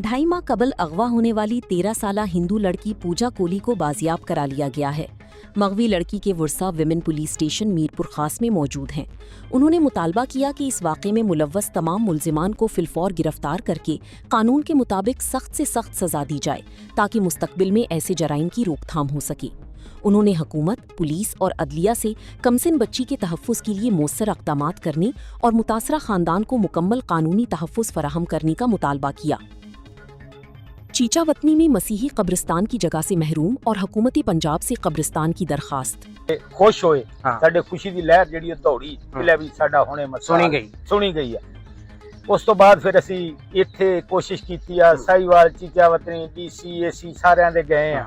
2.5 माह कबल अगवा होने वाली 13 साला हिंदू लड़की पूजा कोली को बाजियाब करा लिया गया है। मगवी लड़की के वर्सा विमेन पुलिस स्टेशन मीरपुर खास में मौजूद हैं। उन्होंने मुतालबा किया कि इस वाक़े में मुलव्वस तमाम मुल्जिमान को फिलफौर गिरफ्तार करके कानून के मुताबिक सख्त से सख्त सजा दी जाए ताकि मुस्तकबिल में ऐसे जराइम की रोकथाम हो सके। उन्होंने हुकूमत, पुलिस और अदलिया से कमसिन बच्ची के तहफ़्फ़ुज़ के लिए मौसर इक़दामात करने और मुतासरा ख़ानदान को मुकम्मल कानूनी तहफ़्फ़ुज़ फराहम करने का मुतालबा किया। चीचावतनी में मसीही कब्रिस्तान की जगह से महरूम और हुकूमती पंजाब से कब्रिस्तान की दरखास्त। खुश होए साडे खुशी दी लहर जिहड़ी दौड़ी ले भी साडा हुणे मसला सुनी गई है। उस तो बाद फिर असी इत्थे कोशिश कीती आ, साहीवाल, चीचावतनी, DC, AC सारियां दे गए आ,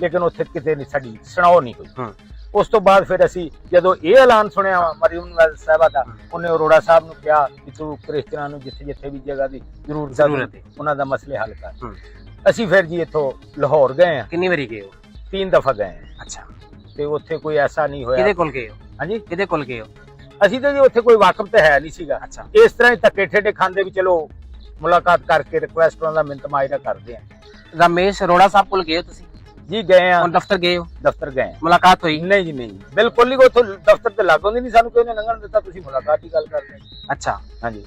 लेकिन उत्थे किते नहीं साडी सुनाओ नहीं हुई। उस तो बाद फिर असी जदों ये ऐलान सुनिया मरियम नवाज साहबा दा, उन्हें अरोड़ा साहब नूं कहा कि तू क्रिश्चियनां नूं जिथे जिथे भी जगह दी जरूरत है उन्हां दा मसले हल कर। असी फिर जी इत्थों लाहौर गए हैं। कितनी बारी गए हो? 3 दफा गए हैं। अच्छा, ते उत्थे कोई ऐसा नहीं होया। किदे कोल गए हो? हां जी, किदे कोल गए हो? ਅਸੀਂ ਤਾਂ ਜੀ ਉੱਥੇ ਕੋਈ ਵਾਕਫ ਤੇ ਹੈ ਨਹੀਂ ਸੀਗਾ। ਅੱਛਾ, ਇਸ ਤਰ੍ਹਾਂ ਹੀ ਧੱਕੇ ਠੇਡੇ ਖਾਂਦੇ ਵੀ ਚਲੋ ਮੁਲਾਕਾਤ ਕਰਕੇ ਰਿਕੁਐਸਟ ਉਹਨਾਂ ਦਾ ਮਿੰਤ ਮਾਇਰਾ ਕਰਦੇ ਆ। रमेश अरोड़ा साहब कोल गए हो तुसी? जी गए आ। और दफ्तर गए हो? दफ्तर गए आ। मुलाकात हुई? नहीं जी नहीं, बिल्कुल नहीं। ਉੱਥੋਂ ਦਫ਼ਤਰ ਤੇ ਲੱਗੋਂ ਨਹੀਂ ਸਾਨੂੰ ਕੋਈ ਨੇ ਲੰਘਣ ਦਿੱਤਾ। ਤੁਸੀਂ ਮੁਲਾਕਾਤ ਦੀ ਗੱਲ ਕਰਦੇ ਹੋ। अच्छा, हाँ जी,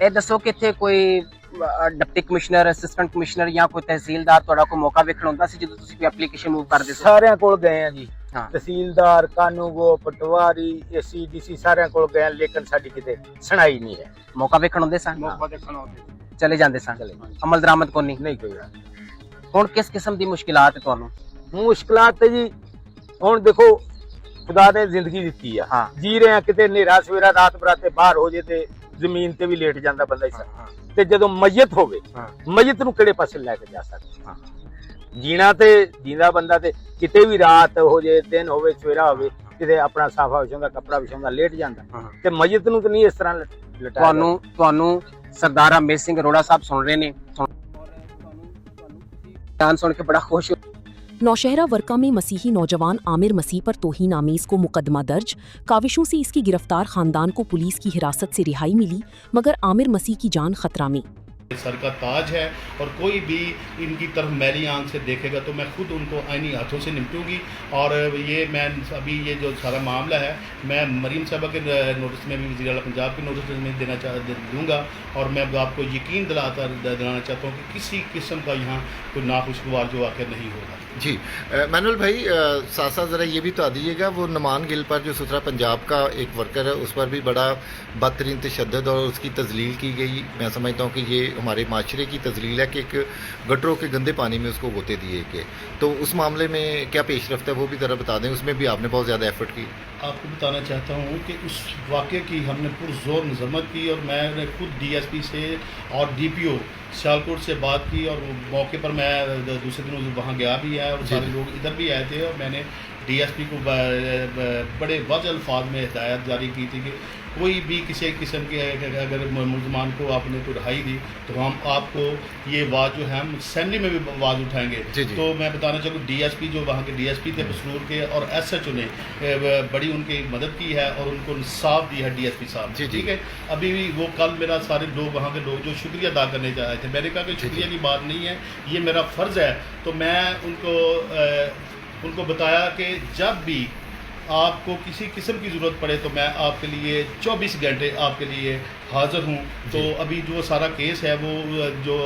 ਇਹ ਦੱਸੋ ਕਿ ਇੱਥੇ ਕੋਈ ਡਿਪਟੀ ਕਮਿਸ਼ਨਰ, ਅਸਿਸਟੈਂਟ ਕਮਿਸ਼ਨਰ ਜਾਂ ਕੋਈ ਤਹਿਸੀਲਦਾਰ ਤੁਹਾਡਾ ਕੋਈ ਮੌਕਾ ਵੇਖਣ ਹੁੰਦਾ ਸੀ ਜਦੋਂ ਤੁਸੀਂ ਕੋਈ ਐਪਲੀਕੇਸ਼ਨ ਮੂਵ ਕਰਦੇ ਸੀ? ਸਾਰਿਆਂ ਕੋਲ ਗਏ ਆ ਜੀ। ਹਾਂ, ਤਹਿਸੀਲਦਾਰ, ਕਾਨੂੰਗੋ, ਪਟਵਾਰੀ, AC DC ਸਾਰਿਆਂ ਕੋਲ ਗਏ ਆ, ਲੇਕਿਨ ਸਾਡੀ ਕਿਤੇ ਸੁਣਾਈ ਨਹੀਂ ਹੈ। ਮੌਕਾ ਵੇਖਣ ਹੁੰਦੇ ਸਨ? ਮੌਕਾ ਦੇਖਣ ਆਉਂਦੇ ਚਲੇ ਜਾਂਦੇ ਸਨ? ਅਮਲ ਦਰਾਮਦ ਕੋਈ ਨਹੀਂ? ਨਹੀਂ ਕੋਈ। ਹੁਣ ਕਿਸ ਕਿਸਮ ਦੀ ਮੁਸ਼ਕਿਲਾਤ ਹੈ ਤੁਹਾਨੂੰ? ਮੁਸ਼ਕਿਲਾਤ ਤੇ ਜੀ ਹੁਣ ਦੇਖੋ ਖੁਦਾ ਨੇ ਜ਼ਿੰਦਗੀ ਦਿੱਤੀ ਆ, ਹਾਂ, ਜੀ ਰਹੇ ਆ। ਕਿਤੇ ਹਨੇਰਾ ਸਵੇਰਾ ਰਾਤ ਬਰਾਤੇ ਬਾਹਰ ਹੋ ਜੇ ਤੇ ਜ਼ਮੀਨ ਤੇ ਵੀ ਲੇਟ ਜਾਂਦਾ ਬੰਦਾ ਇਸ ਤੇ ਜਦੋਂ ਮਈਤ ਹੋਵੇ, ਮਈਤ ਨੂੰ ਕਿਹੜੇ ਪਾਸੇ ਲੈ ਕੇ ਜਾ ਸਕਦਾ? ਜੀਣਾ ਤੇ ਜੀਂਦਾ ਬੰਦਾ ਤੇ ਕਿਤੇ ਵੀ ਰਾਤ ਹੋ ਜੇ, ਦਿਨ ਹੋਵੇ, ਸਵੇਰਾ ਹੋਵੇ, ਕਿਤੇ ਆਪਣਾ ਸਾਫਾ ਵਿਛਾਉਂਦਾ, ਕੱਪੜਾ ਵਿਛਾਉਂਦਾ, ਲੇਟ ਜਾਂਦਾ ਤੇ ਮਈਤ ਨੂੰ ਤਾਂ ਨਹੀਂ ਇਸ ਤਰ੍ਹਾਂ ਲਟਾਇਆ। ਤੁਹਾਨੂੰ ਸਰਦਾਰ ਰਮੇਸ਼ ਸਿੰਘ ਅਰੋੜਾ ਸਾਹਿਬ ਸੁਣ ਰਹੇ ਨੇ, ਤੁਹਾਨੂੰ ਸੁਣ ਕੇ ਬੜਾ ਖੁਸ਼। नौशहरा वर्का में मसीही नौजवान आमिर मसीह पर तौहीन आमीज को मुकदमा दर्ज। काविशों से इसकी गिरफ्तार खानदान को पुलिस की हिरासत से रिहाई मिली, मगर आमिर मसीह की जान खतरा में। सर का ताज है और कोई भी इनकी तरफ मैली आंख से देखेगा तो मैं खुद उनको आईनी हाथों से निपटूंगी। और ये मैं अभी ये जो सारा मामला है मैं मरीम साहबा के नोटिस में भी वज़ीर आला पंजाब के नोटिस में दूंगा। और मैं आपको यकीन दिलाना चाहता हूँ कि किसी किस्म का यहाँ कोई नाखुशगवार जो वाक़या नहीं होगा। जी मैनुअल भाई, साथ साथ ज़रा ये भी बता दीजिएगा, वो नुमान गिल पर जो सुथरा पंजाब का एक वर्कर है उस पर भी बड़ा बदतरीन तशद्दुद और उसकी तजलील की गई। मैं समझता हूँ कि ये हमारे माशरे की तजलील है कि एक गटरों के गंदे पानी में उसको गोते दिए गए। तो उस मामले में क्या पेशरफ्त है वो भी ज़रा बता दें। उसमें भी आपने बहुत ज़्यादा एफर्ट की। आपको बताना चाहता हूँ कि उस वाक़े की हमने पुरज़ोर मजम्मत की और मैंने खुद DSP से और DPO सियालकोट से बात की। और मौके पर मैं दूसरे दिन वहाँ गया भी है और सारे लोग इधर भी आए थे। और मैंने DSP को बड़े वाज़ेह अल्फाज में हिदायत जारी की थी कि कोई भी किसी किस्म के अगर मुलजमान को आपने तो रिहाई दी तो हम आपको ये आवाज़ जो है हम असेंबली में भी आवाज़ उठाएंगे। तो मैं बताना चाहूँ DSP जो वहाँ के DSP थे बसरूर के और SHO ने बड़ी उनकी मदद की है और उनको इंसाफ दी है DSP साहब। ठीक है, अभी भी वो कल मेरा सारे लोग वहाँ के लोग जो शुक्रिया अदा करने जा रहे थे, मैंने कहा कि शुक्रिया की बात नहीं है, ये मेरा फ़र्ज़ है। तो मैं उनको बताया कि जब भी आपको किसी किस्म की ज़रूरत पड़े तो मैं आपके लिए 24 घंटे आपके लिए हाज़िर हूँ। तो अभी जो सारा केस है वो जो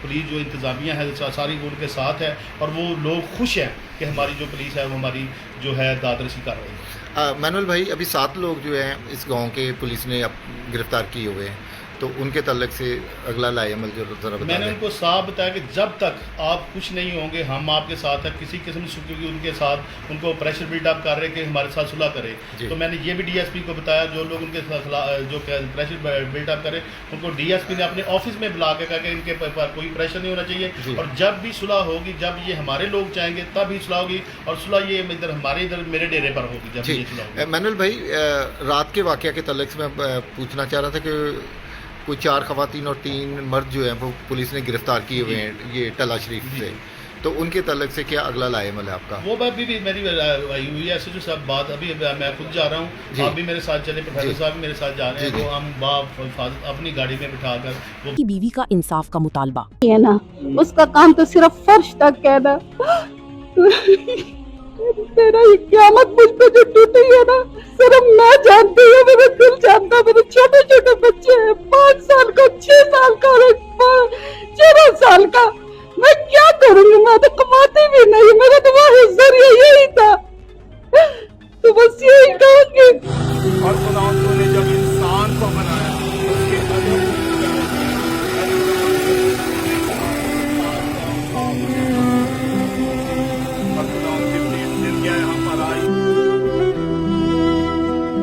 पुलिस जो इंतज़ामिया है सारी उनके साथ है और वो लोग खुश हैं कि हमारी जो पुलिस है वो हमारी जो है दादरसी कर रही है। मैनुअल भाई, अभी 7 लोग जो हैं इस गांव के पुलिस ने गिरफ्तार किए हुए हैं, तो उनके तल्लक से अगला लाए अमल जो ज़रा बता। मैंने उनको साफ बताया कि जब तक आप कुछ नहीं होंगे हम आपके साथ हैं। किसी किस्म की सुखी उनके साथ उनको प्रेशर बिल्डअप कर रहे कि हमारे साथ सुलह करें। तो मैंने ये भी DSP को बताया, जो लोग उनके साथ जो प्रेशर बिल्डअप करें उनको DSP ने अपने ऑफिस में बुला के कहा कि इनके पर कोई प्रेशर नहीं होना चाहिए। और जब भी सुलह होगी, जब ये हमारे लोग चाहेंगे तब ही सुलह होगी। और सुलह ये इधर हमारे इधर मेरे डेरे पर होगी जब ये सुलह होगी। मैनुअल भाई, रात के वाक़या के तल्लक से मैं पूछना चाह रहा था कि कोई 4 ख़वातीन और 3 मर्द जो हैं वो पुलिस ने गिरफ्तार किए हुए हैं ये टला शरीफ से। तो उनके तलक से क्या अगला लाएमल है आपका? वो अभी भी मेरी आई हुई है ऐसे जो सब बात, अभी मैं खुद जा रहा हूँ, आप भी मेरे साथ चले, प्रोफेसर साहब भी मेरे साथ जा रहे हैं, तो हम अपनी गाड़ी में बिठाकर वो की बीवी का इंसाफ का मुतालबा। है ना, उसका काम तो सिर्फ फर्श तक है ना। तेरा ये क़यामत मुझ पे जो टूटी है ना, सिर्फ मैं जानती हूँ, मेरा दिल जानता है। मेरे छोटे छोटे बच्चे हैं, 5 साल का, 6 साल का और 14 साल का। मैं क्या करूँगी? मैं तो कमाती भी नहीं, मेरा तो वही जरिया यही था। तो बस यही कहूँगी। और खुदा ने जब इंसान को बनाया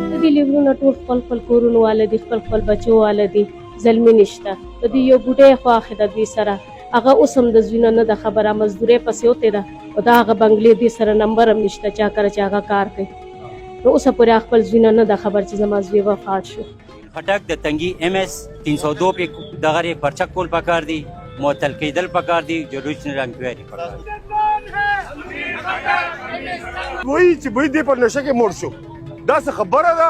उसके लिब्रुन टूर फल फल कुरुन वालदी फल फल बचो वालदी जल्मी निश्ता तदी यो बुढ़े ख्वाखिदा दी सरा अगा उसम दजुना न द खबरा मजदूरे पसे होते दा ओदा अगा बंगले दी सरा नंबर हम निश्ता चा कर चागा कार पे तो उस पूरे अखपल जुना न द खबर चीज मजवे वफात शो खटक द तंगी MS 302 पे दगरे परचक कोल पकड़ दी मोतल के दल पकड़ दी जो रुचन रंग पेरी पकड़ वही वही दे पर नशे के मोरशो दस खबर है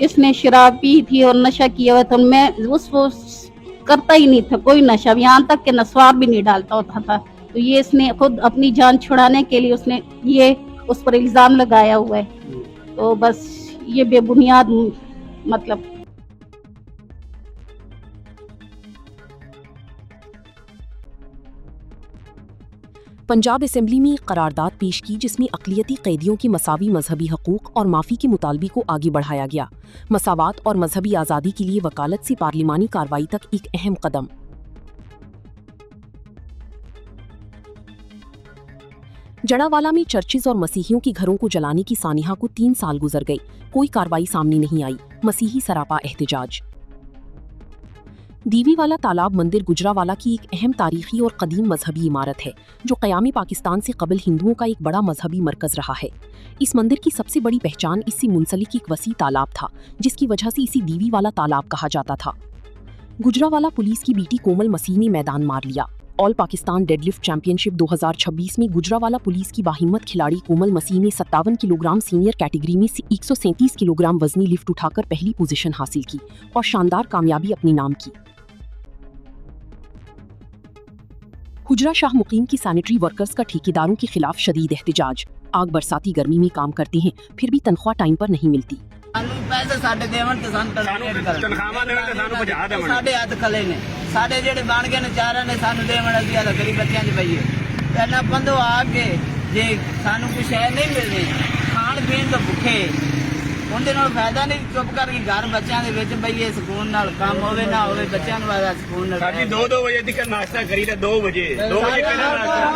इसने शराब पी थी और नशा किया हुआ था, मैं उसको करता ही नहीं था कोई नशा, यहाँ तक कि नस्वार भी नहीं डालता होता था। तो ये इसने खुद अपनी जान छुड़ाने के लिए उसने ये उस पर इल्जाम लगाया हुआ है। तो बस ये बेबुनियाद मतलब पंजाब असेंबली में एक करारदाद पेश की जिसमें अक़लियती कैदियों की मसावी मजहबी हकूक़ और माफ़ी के मुतालबे को आगे बढ़ाया गया। मसावात और मजहबी आज़ादी के लिए वकालत से पार्लिमानी कार्रवाई तक एक अहम कदम। जड़ावाला में चर्चेज और मसीहियों के घरों को जलाने की सानिहा को 3 साल गुजर गए, कोई कार्रवाई सामने नहीं आई, मसीही सरापा एहतजाज। दीवीवाला तालाब मंदिर गुजरावाला की एक अहम तारीखी और कदीम मजहबी इमारत है जो क़याम पाकिस्तान से कबल हिंदुओं का एक बड़ा मजहबी मरकज़ रहा है। इस मंदिर की सबसे बड़ी पहचान इससे मुंसलिक एक वसी तालाब था जिसकी वजह से इसे दीवीवाला तालाब कहा जाता था। गुजरावाला पुलिस की बेटी कोमल मसीह ने मैदान मार लिया। ऑल पाकिस्तान डेडलिफ्ट चैंपियनशिप 2026 में गुजरावाला पुलिस की बाहिम्मत खिलाड़ी कोमल मसीह ने 57 किलोग्राम सीनियर कैटेगरी में 137 किलोग्राम वजनी लिफ्ट उठाकर पहली पोजीशन हासिल की और शानदार कामयाबी अपने नाम की। हुजरा शाह मुकीम की सैनिटरी वर्कर्स का ठेकेदारों के खिलाफ शदीद एहतजाज। आग बरसाती गर्मी में काम करते हैं फिर भी तनख्वाह टाइम पर नहीं मिलती। पैसे साडे देवन ते सानू तनख्वाह देवन ते सानू भजा देवन साडे हथ खले ने साडे जेडे बन गए ने चारां ने सानू देवन असी हल गरीब बच्चों च पईए पहला बंदो आके जे सानू कुछ है नहीं मिलनी खाण पीण तो भुखे उनके नाल फायदा नहीं चुप करके घर बच्चों के विच बईए सुकून नाल काम होवे ना होवे बच्चों नूं वादा सुकून नाल साडी 2 बजे तक नाश्ता करी ते 2 बजे पहला नाश्ता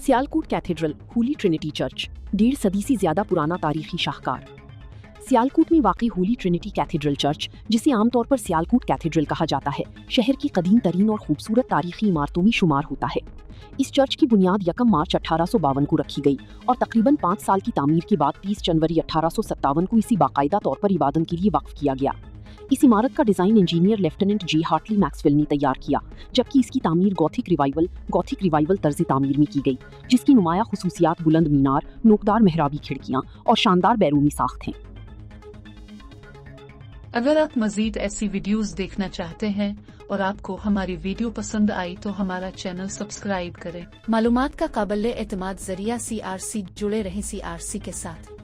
Sialkot cathedral Holi Trinity church 1.5 सदी से ज्यादा पुराना तारीखी शाहकार। सियालकोट में वाक़ई होली ट्रिनिटी कैथेड्रल चर्च, जिसे आमतौर पर सियालकोट कैथेड्रल कहा जाता है, शहर की कदीम तरीन और खूबसूरत तारीखी इमारतों में शुमार होता है। इस चर्च की बुनियाद 1 मार्च 1852 को रखी गई और तकरीबन 5 साल की तामीर के बाद 30 जनवरी 1857 को इसी बाकायदा तौर पर इबादत के लिए वक्फ किया गया। इस इमारत का design engineer lieutenant J. Hartley Maxwell ने तैयार किया, जबकि इसकी तामीर गॉथिक रिवाइवल तर्ज तामीर में की गई, जिसकी नुमाया खुसूसियात बुलंद मीनार, नोकदार मेहराबी खिड़कियां और शानदार बैरूनी साख्त हैं। अगर आप मजीद ऐसी वीडियोस देखना चाहते हैं और आपको हमारी वीडियो पसंद आई तो हमारा चैनल सब्सक्राइब करें। मालूमात का काबिल एतमाद जरिया CRC जुड़े रहें CRC के साथ।